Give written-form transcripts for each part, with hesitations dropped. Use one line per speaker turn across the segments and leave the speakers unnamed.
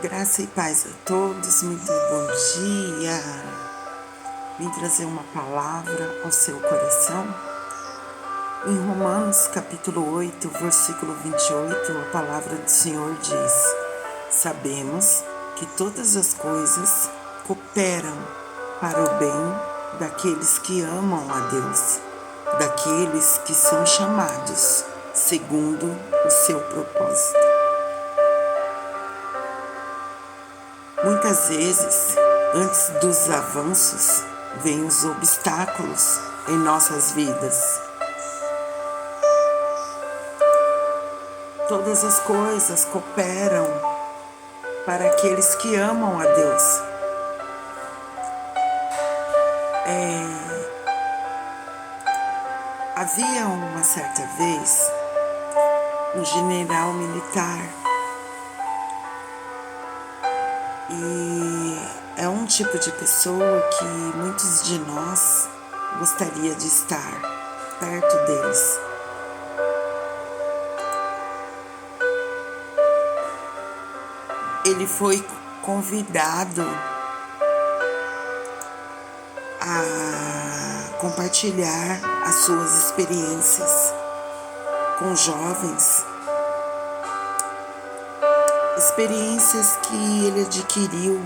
Graça e paz a todos, muito bom dia. Vim trazer uma palavra ao seu coração. Em Romanos capítulo 8, versículo 28, a palavra do Senhor diz: sabemos que todas as coisas cooperam para o bem daqueles que amam a Deus, daqueles que são chamados segundo o seu propósito. Muitas vezes, antes dos avanços, vêm os obstáculos em nossas vidas. Todas as coisas cooperam para aqueles que amam a Deus. Havia uma certa vez um general militar. E é um tipo de pessoa que muitos de nós gostaria de estar perto deles. Ele foi convidado a compartilhar as suas experiências com jovens. Experiências que ele adquiriu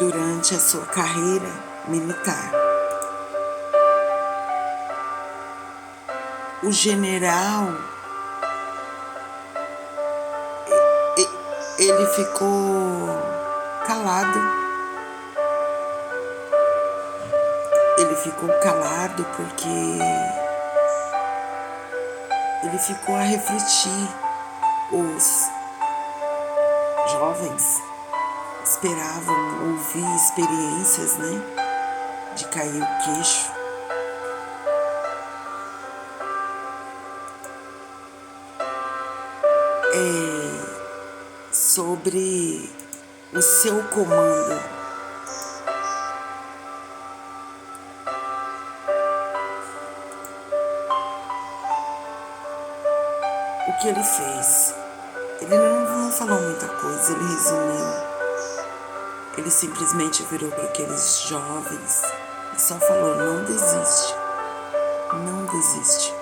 durante a sua carreira militar. O general, ele ficou calado. Ele ficou calado porque ele ficou a refletir. Os jovens esperavam ouvir experiências, de cair o queixo. Sobre o seu comando. O que ele fez? Ele não falou muita coisa, ele resumiu. Ele simplesmente virou para aqueles jovens e só falou: não desiste, não desiste.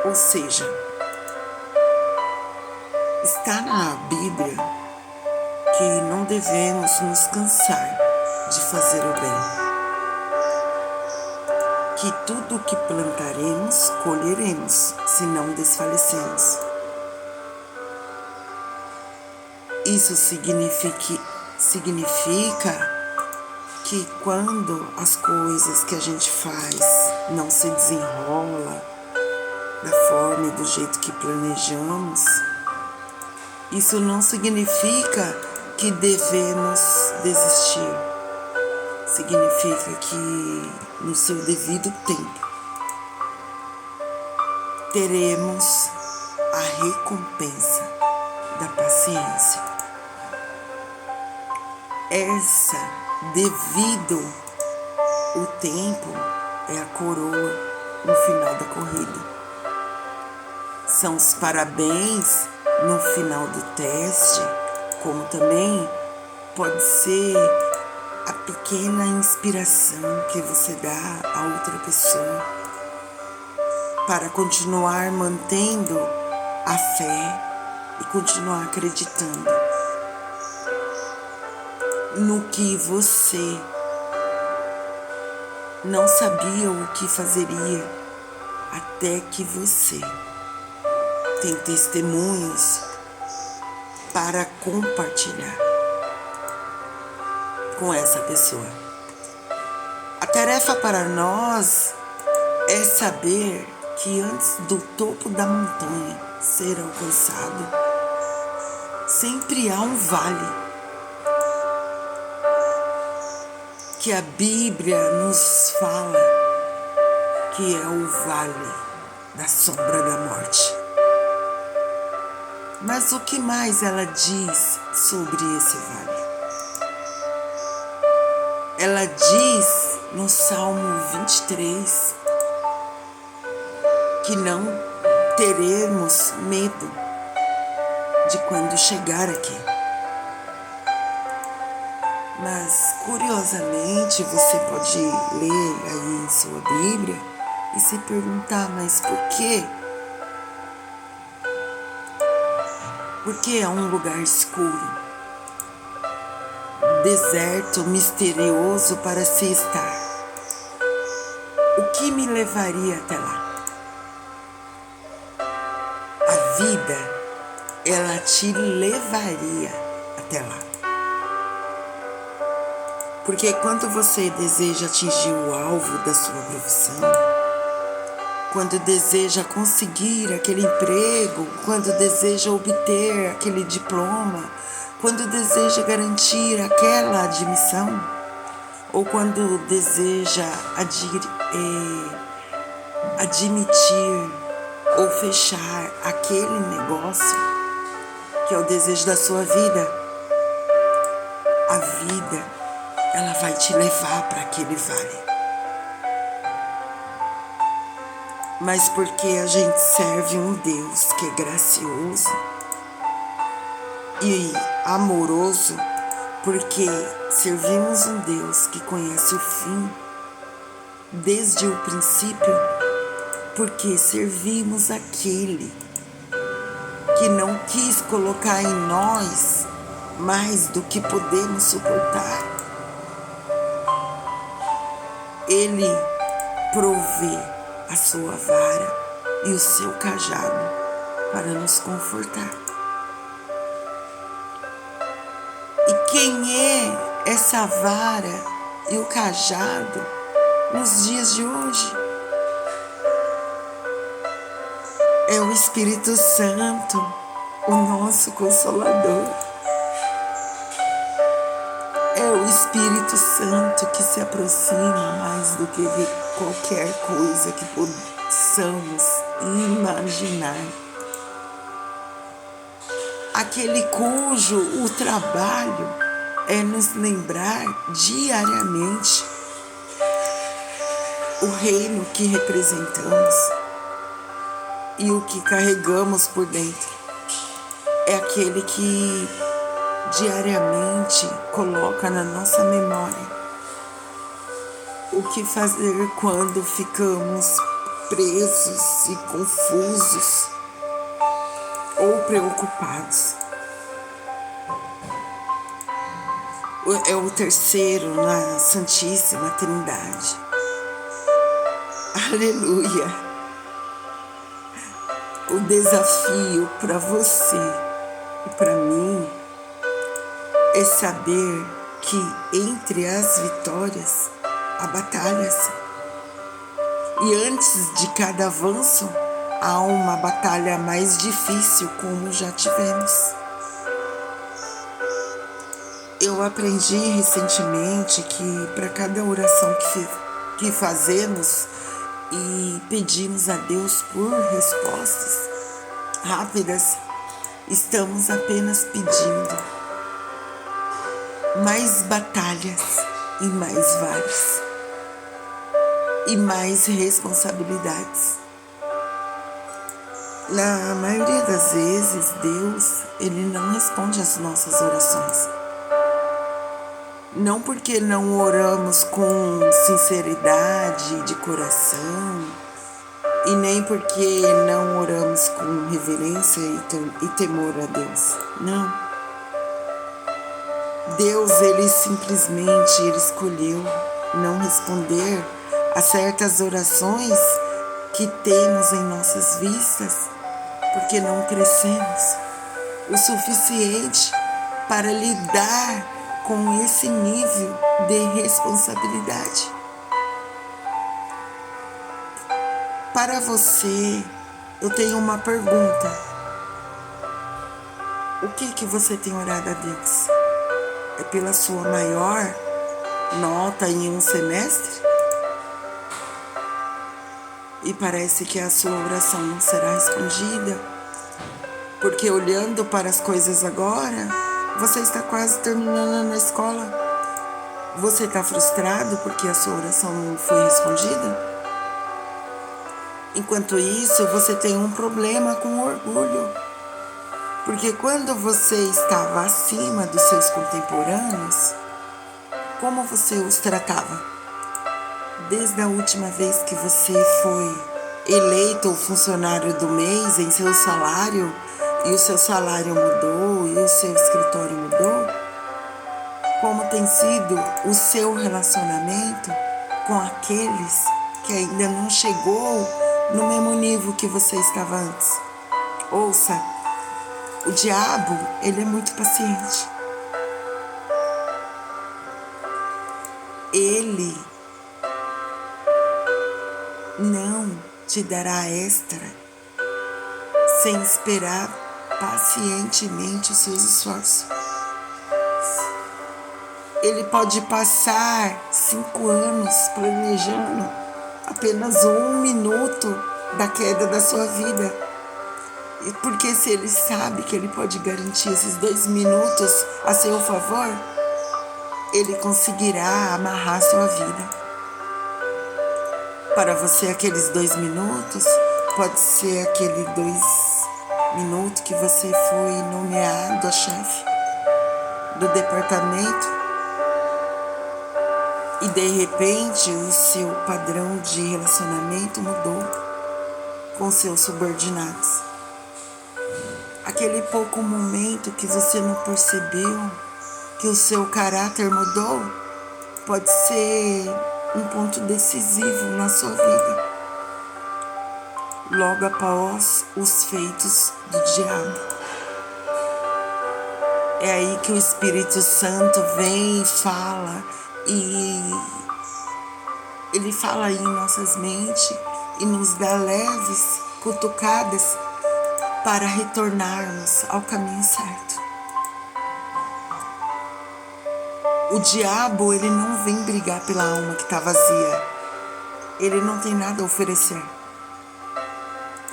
Ou seja, está na Bíblia que não devemos nos cansar de fazer o bem. Que tudo o que plantaremos, colheremos, se não desfalecemos. Isso significa que quando as coisas que a gente faz não se desenrola da forma e do jeito que planejamos, isso não significa que devemos desistir. Significa que no seu devido tempo teremos a recompensa da paciência. Essa, devido o tempo, é a coroa no final da corrida. São os parabéns no final do teste, como também pode ser a pequena inspiração que você dá a outra pessoa para continuar mantendo a fé e continuar acreditando no que você não sabia o que fazeria, até que você tem testemunhos para compartilhar com essa pessoa. A tarefa para nós é saber que antes do topo da montanha ser alcançado, sempre há um vale. Que a Bíblia nos fala que é o vale da sombra da morte. Mas o que mais ela diz sobre esse vale? Ela diz no Salmo 23 que não teremos medo de quando chegar aqui. Mas, curiosamente, você pode ler aí em sua Bíblia e se perguntar, mas por quê? Por que é um lugar escuro, deserto, misterioso para se estar? O que me levaria até lá? A vida, ela te levaria até lá. Porque quando você deseja atingir o alvo da sua profissão, quando deseja conseguir aquele emprego, quando deseja obter aquele diploma, quando deseja garantir aquela admissão, ou quando deseja admitir ou fechar aquele negócio, que é o desejo da sua vida, a vida, ela vai te levar para aquele vale. Mas porque a gente serve um Deus que é gracioso e amoroso, porque servimos um Deus que conhece o fim desde o princípio, porque servimos aquele que não quis colocar em nós mais do que podemos suportar. Ele provê a sua vara e o seu cajado para nos confortar. E quem é essa vara e o cajado nos dias de hoje? É o Espírito Santo, o nosso Consolador. É o Espírito Santo que se aproxima mais do que qualquer coisa que possamos imaginar. Aquele cujo o trabalho é nos lembrar diariamente o reino que representamos e o que carregamos por dentro. É aquele que diariamente coloca na nossa memória o que fazer quando ficamos presos e confusos ou preocupados. É o terceiro na Santíssima Trindade. Aleluia! O desafio para você e para mim é saber que entre as vitórias há batalhas. E antes de cada avanço há uma batalha mais difícil, como já tivemos. Eu aprendi recentemente que para cada oração que fazemos e pedimos a Deus por respostas rápidas, estamos apenas pedindo mais batalhas e mais varas e mais responsabilidades. Na maioria das vezes, Deus, Ele não responde às nossas orações. Não porque não oramos com sinceridade de coração, e nem porque não oramos com reverência e temor a Deus. Não. Deus, Ele simplesmente escolheu não responder a certas orações que temos em nossas vistas, porque não crescemos o suficiente para lidar com esse nível de responsabilidade. Para você, eu tenho uma pergunta. O que você tem orado a Deus? É pela sua maior nota em um semestre? E parece que a sua oração não será respondida, porque olhando para as coisas agora, você está quase terminando na escola. Você está frustrado porque a sua oração não foi respondida? Enquanto isso, você tem um problema com o orgulho. Porque quando você estava acima dos seus contemporâneos, como você os tratava? Desde a última vez que você foi eleito funcionário do mês em seu salário, e o seu salário mudou, e o seu escritório mudou, como tem sido o seu relacionamento com aqueles que ainda não chegou no mesmo nível que você estava antes? Ouça, o diabo, ele é muito paciente. Ele não te dará extra sem esperar pacientemente os seus esforços. Ele pode passar 5 anos planejando apenas 1 minuto da queda da sua vida. E porque se ele sabe que ele pode garantir esses 2 minutos a seu favor, ele conseguirá amarrar sua vida. Para você, aqueles 2 minutos pode ser aquele 2 minutos que você foi nomeado a chefe do departamento e de repente o seu padrão de relacionamento mudou com seus subordinados. Aquele pouco momento que você não percebeu que o seu caráter mudou pode ser um ponto decisivo na sua vida, logo após os feitos do diabo. É aí que o Espírito Santo vem e fala, e ele fala aí em nossas mentes e nos dá leves cutucadas para retornarmos ao caminho certo. O diabo, ele não vem brigar pela alma que está vazia. Ele não tem nada a oferecer.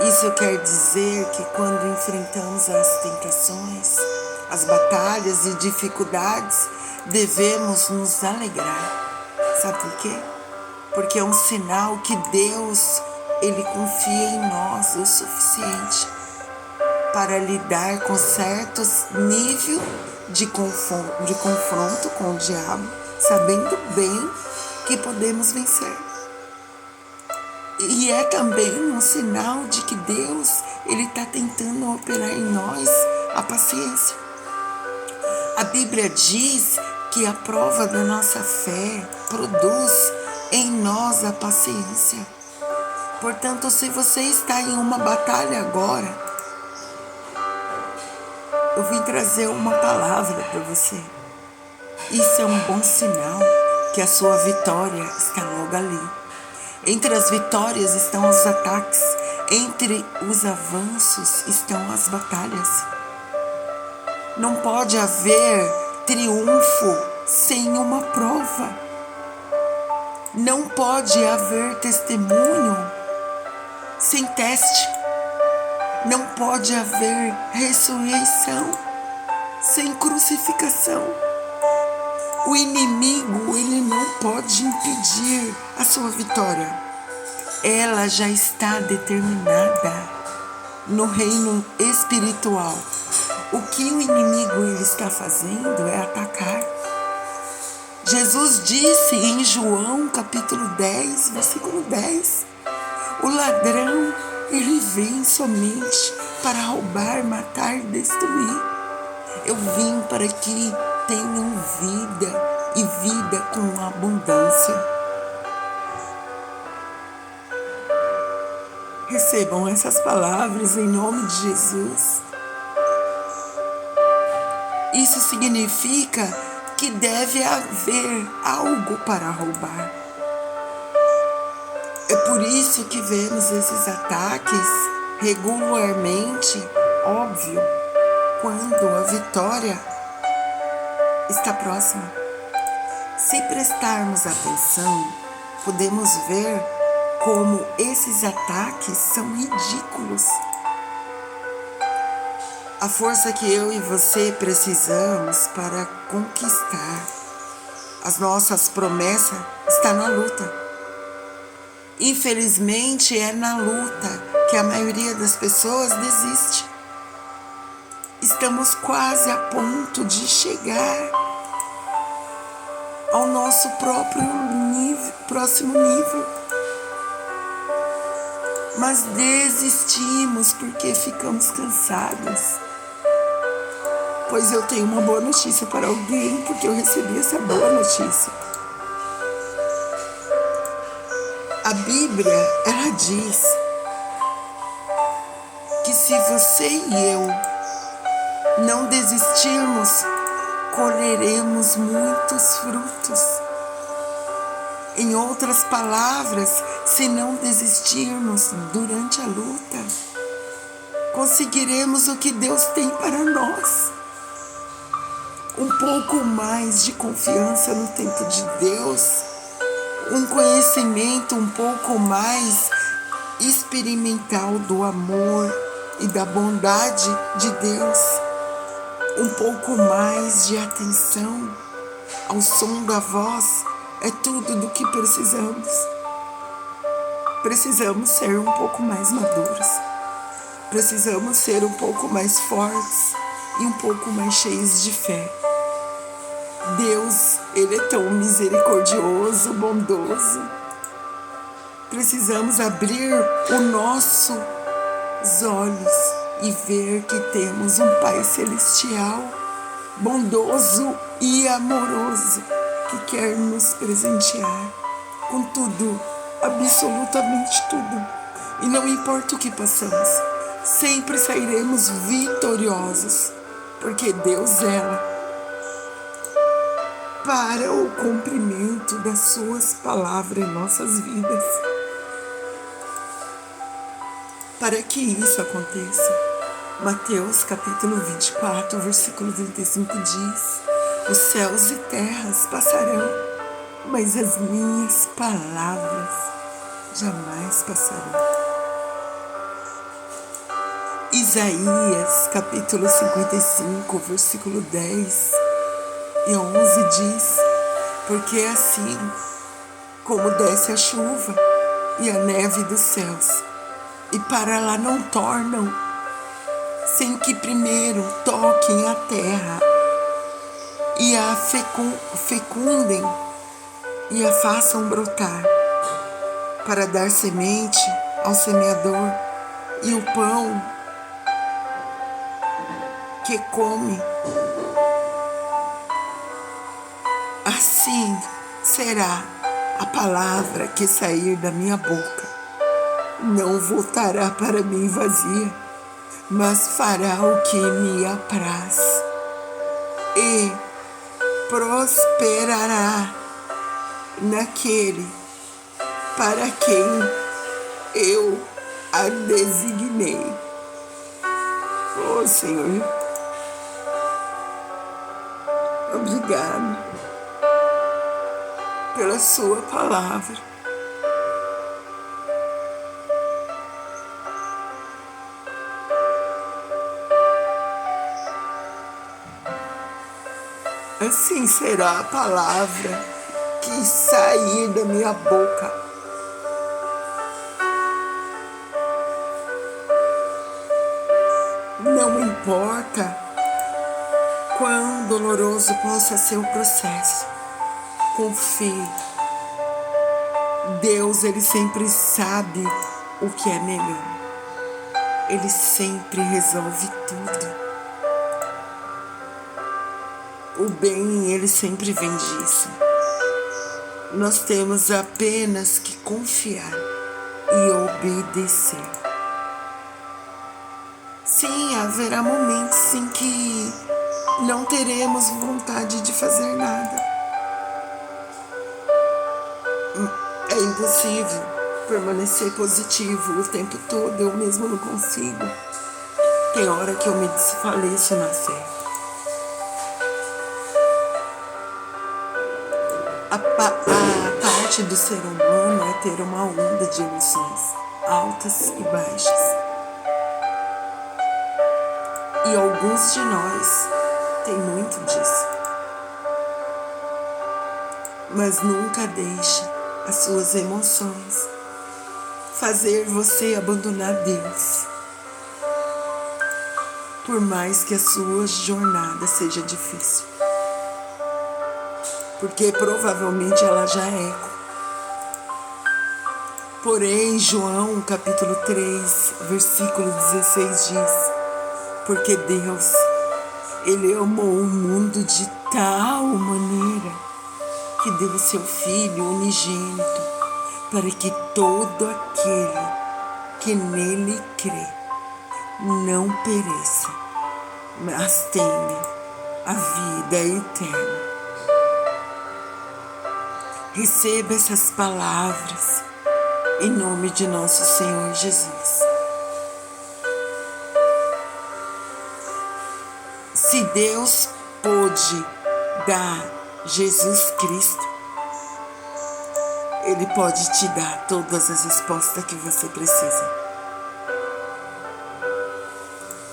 Isso quer dizer que quando enfrentamos as tentações, as batalhas e dificuldades, devemos nos alegrar. Sabe por quê? Porque é um sinal que Deus, ele confia em nós o suficiente para lidar com certos níveis de confronto com o diabo, sabendo bem que podemos vencer. E é também um sinal de que Deus, ele está tentando operar em nós a paciência. A Bíblia diz que a prova da nossa fé produz em nós a paciência. Portanto, se você está em uma batalha agora, eu vim trazer uma palavra para você. Isso é um bom sinal que a sua vitória está logo ali. Entre as vitórias estão os ataques, entre os avanços estão as batalhas. Não pode haver triunfo sem uma prova. Não pode haver testemunho sem teste. Não pode haver ressurreição sem crucificação. O inimigo, ele não pode impedir a sua vitória. Ela já está determinada no reino espiritual. O que o inimigo ele está fazendo é atacar. Jesus disse em João capítulo 10, versículo 10, o ladrão, ele vem somente para roubar, matar e destruir. Eu vim para que tenham vida e vida com abundância. Recebam essas palavras em nome de Jesus. Isso significa que deve haver algo para roubar. É por isso que vemos esses ataques regularmente, óbvio, quando a vitória está próxima. Se prestarmos atenção, podemos ver como esses ataques são ridículos. A força que eu e você precisamos para conquistar as nossas promessas está na luta. Infelizmente, é na luta que a maioria das pessoas desiste. Estamos quase a ponto de chegar ao nosso próximo nível. Mas desistimos porque ficamos cansados. Pois eu tenho uma boa notícia para alguém, porque eu recebi essa boa notícia. A Bíblia, ela diz que se você e eu não desistirmos, colheremos muitos frutos. Em outras palavras, se não desistirmos durante a luta, conseguiremos o que Deus tem para nós. Um pouco mais de confiança no tempo de Deus, um conhecimento um pouco mais experimental do amor e da bondade de Deus, um pouco mais de atenção ao som da voz, é tudo do que precisamos. Precisamos ser um pouco mais maduros, precisamos ser um pouco mais fortes e um pouco mais cheios de fé. Deus, Ele é tão misericordioso, bondoso. Precisamos abrir os nossos olhos e ver que temos um Pai Celestial, bondoso e amoroso, que quer nos presentear com tudo, absolutamente tudo. E não importa o que passamos, sempre sairemos vitoriosos, porque Deus zela para o cumprimento das suas palavras em nossas vidas. Para que isso aconteça, Mateus capítulo 24, versículo 35 diz: os céus e terras passarão, mas as minhas palavras jamais passarão. Isaías capítulo 55, versículo 10 e 11 diz: porque assim como desce a chuva e a neve dos céus, e para lá não tornam, sem que primeiro toquem a terra e a fecundem e a façam brotar, para dar semente ao semeador e o pão que come, assim será a palavra que sair da minha boca. Não voltará para mim vazia, mas fará o que me apraz e prosperará naquele para quem eu a designei. Oh, Senhor, obrigado pela sua palavra. Assim será a palavra que sair da minha boca. Não importa quão doloroso possa ser o processo, confie. Deus, Ele sempre sabe o que é melhor. Ele sempre resolve tudo. O bem, Ele sempre vem disso. Nós temos apenas que confiar e obedecer. Sim, haverá momentos em que não teremos vontade de fazer nada. É impossível permanecer positivo o tempo todo, eu mesmo não consigo. Tem hora que eu me desfaleço na fé. A parte do ser humano é ter uma onda de emoções altas e baixas. E alguns de nós têm muito disso. Mas nunca deixe as suas emoções fazer você abandonar Deus. Por mais que a sua jornada seja difícil. Porque provavelmente ela já é. Porém, João capítulo 3, versículo 16 diz: porque Deus, Ele amou o mundo de tal maneira que deu o seu Filho unigênito, para que todo aquele que nele crê não pereça, mas tenha a vida eterna. Receba essas palavras em nome de nosso Senhor Jesus. Se Deus pôde dar Jesus Cristo, Ele pode te dar todas as respostas que você precisa.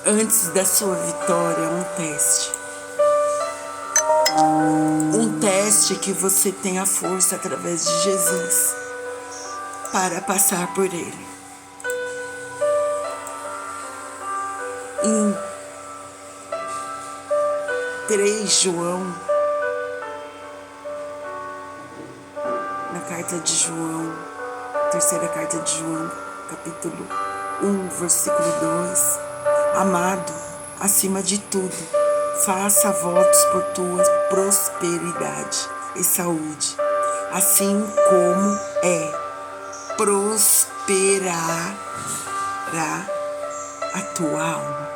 Antes da sua vitória, um teste. Um teste que você tenha força através de Jesus para passar por ele. Em 3 João, na carta de João, terceira carta de João, capítulo 1, versículo 2, amado, acima de tudo, faça votos por tua prosperidade e saúde, assim como prosperará a tua alma.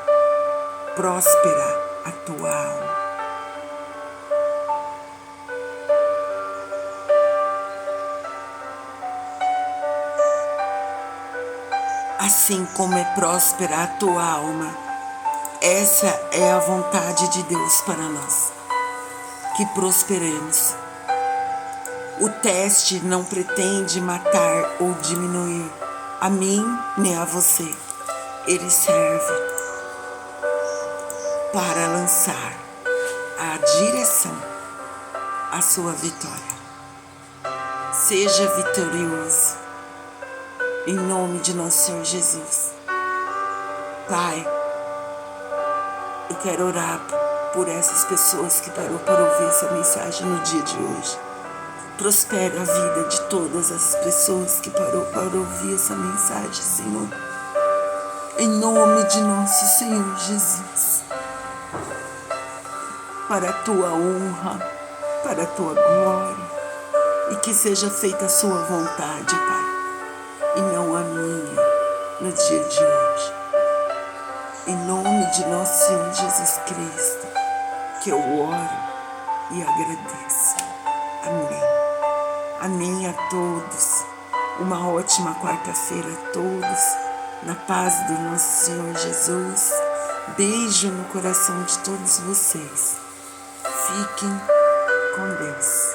Próspera a tua alma. Assim como é próspera a tua alma, essa é a vontade de Deus para nós, que prosperemos. O teste não pretende matar ou diminuir a mim nem a você. Ele serve para lançar a direção à sua vitória. Seja vitorioso. Em nome de nosso Senhor Jesus. Pai, eu quero orar por essas pessoas que parou para ouvir essa mensagem no dia de hoje. Prospera a vida de todas as pessoas que parou para ouvir essa mensagem, Senhor. Em nome de nosso Senhor Jesus. Para a tua honra, para a tua glória. E que seja feita a sua vontade, Pai. E não a minha, no dia de hoje. Em nome de nosso Senhor Jesus Cristo, que eu oro e agradeço. Amém. Amém a todos. Uma ótima quarta-feira a todos. Na paz do nosso Senhor Jesus. Beijo no coração de todos vocês. Fiquem com Deus.